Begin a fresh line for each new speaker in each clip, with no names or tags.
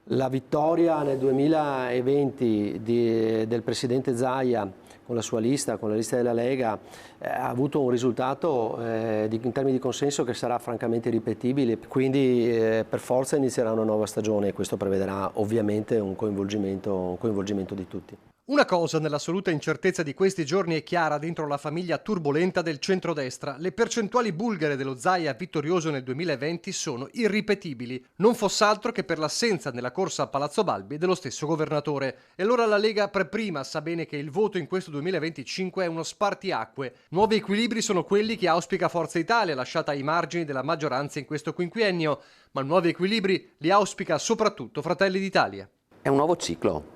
La vittoria nel 2020 del presidente Zaia con la sua lista, con la lista della Lega, ha avuto un risultato in termini di consenso che sarà francamente irripetibile, quindi per forza inizierà una nuova stagione e questo prevederà ovviamente un coinvolgimento di tutti.
Una cosa nell'assoluta incertezza di questi giorni è chiara dentro la famiglia turbolenta del centrodestra. Le percentuali bulgare dello Zaia vittorioso nel 2020 sono irripetibili, non fosse altro che per l'assenza nella corsa a Palazzo Balbi dello stesso governatore. E allora la Lega per prima sa bene che il voto in questo 2025 è uno spartiacque. Nuovi equilibri sono quelli che auspica Forza Italia, lasciata ai margini della maggioranza in questo quinquennio, ma nuovi equilibri li auspica soprattutto Fratelli d'Italia.
È un nuovo ciclo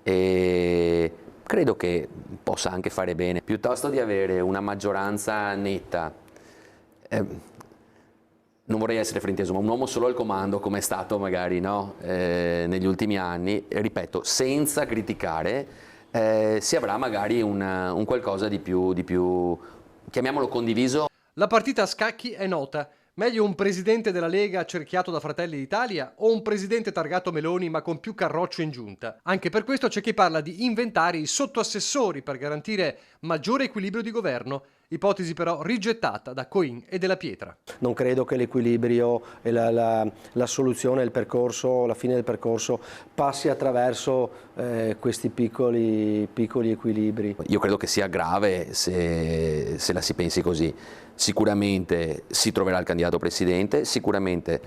e credo che possa anche fare bene, piuttosto di avere una maggioranza netta. Non vorrei essere frainteso, ma un uomo solo al comando, come è stato magari negli ultimi anni, ripeto, senza criticare, si avrà magari un qualcosa di più, chiamiamolo condiviso.
La partita a scacchi è nota. Meglio un presidente della Lega cerchiato da Fratelli d'Italia o un presidente targato Meloni ma con più carroccio in giunta? Anche per questo c'è chi parla di inventare i sottoassessori per garantire maggiore equilibrio di governo, ipotesi però rigettata da Coin e Della Pietra.
Non credo che l'equilibrio e la soluzione, il percorso, la fine del percorso passi attraverso questi piccoli equilibri.
Io credo che sia grave se la si pensi così. Sicuramente si troverà il candidato presidente, sicuramente,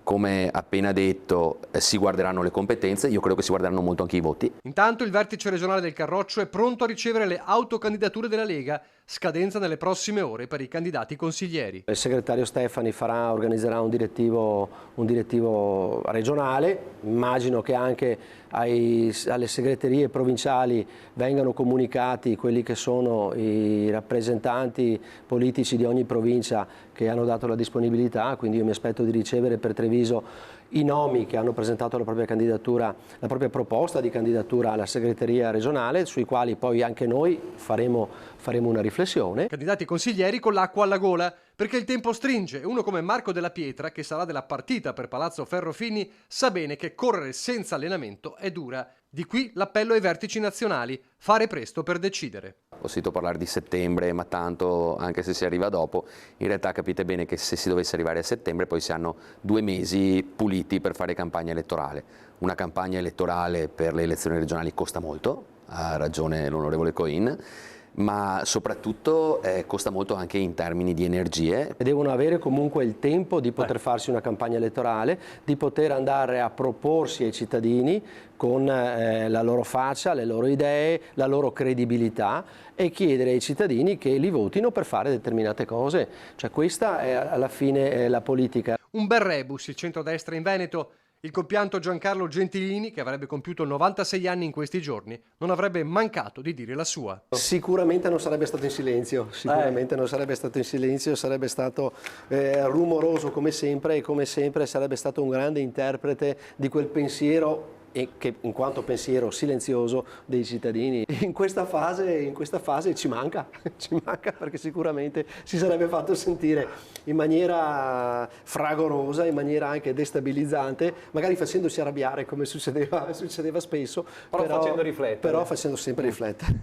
come appena detto, si guarderanno le competenze, io credo che si guarderanno molto anche i voti.
Intanto il vertice regionale del Carroccio è pronto a ricevere le autocandidature della Lega, scadenza nelle prossime ore per i candidati consiglieri.
Il segretario Stefani organizzerà un direttivo regionale, immagino che anche alle segreterie provinciali vengano comunicati quelli che sono i rappresentanti politici di ogni provincia che hanno dato la disponibilità, quindi io mi aspetto di ricevere per Treviso i nomi che hanno presentato la propria candidatura, la propria proposta di candidatura alla segreteria regionale, sui quali poi anche noi faremo una riflessione.
Candidati consiglieri con l'acqua alla gola, perché il tempo stringe e uno come Marco Della Pietra, che sarà della partita per Palazzo Ferrofini, sa bene che correre senza allenamento è dura. Di qui l'appello ai vertici nazionali, fare presto per decidere.
Ho sentito parlare di settembre, ma tanto anche se si arriva dopo, in realtà capite bene che se si dovesse arrivare a settembre poi si hanno 2 mesi puliti per fare campagna elettorale. Una campagna elettorale per le elezioni regionali costa molto, ha ragione l'onorevole Coin, ma soprattutto costa molto anche in termini di energie.
Devono avere comunque il tempo di poter farsi una campagna elettorale, di poter andare a proporsi ai cittadini con la loro faccia, le loro idee, la loro credibilità e chiedere ai cittadini che li votino per fare determinate cose. Cioè questa è alla fine la politica.
Un bel rebus il centrodestra in Veneto. Il compianto Giancarlo Gentilini, che avrebbe compiuto 96 anni in questi giorni, non avrebbe mancato di dire la sua.
Sicuramente non sarebbe stato in silenzio, non sarebbe stato in silenzio, sarebbe stato rumoroso come sempre e come sempre sarebbe stato un grande interprete di quel pensiero e che in quanto pensiero silenzioso dei cittadini. In questa fase ci manca perché sicuramente si sarebbe fatto sentire in maniera fragorosa, in maniera anche destabilizzante, magari facendosi arrabbiare come succedeva spesso, però facendo sempre riflettere.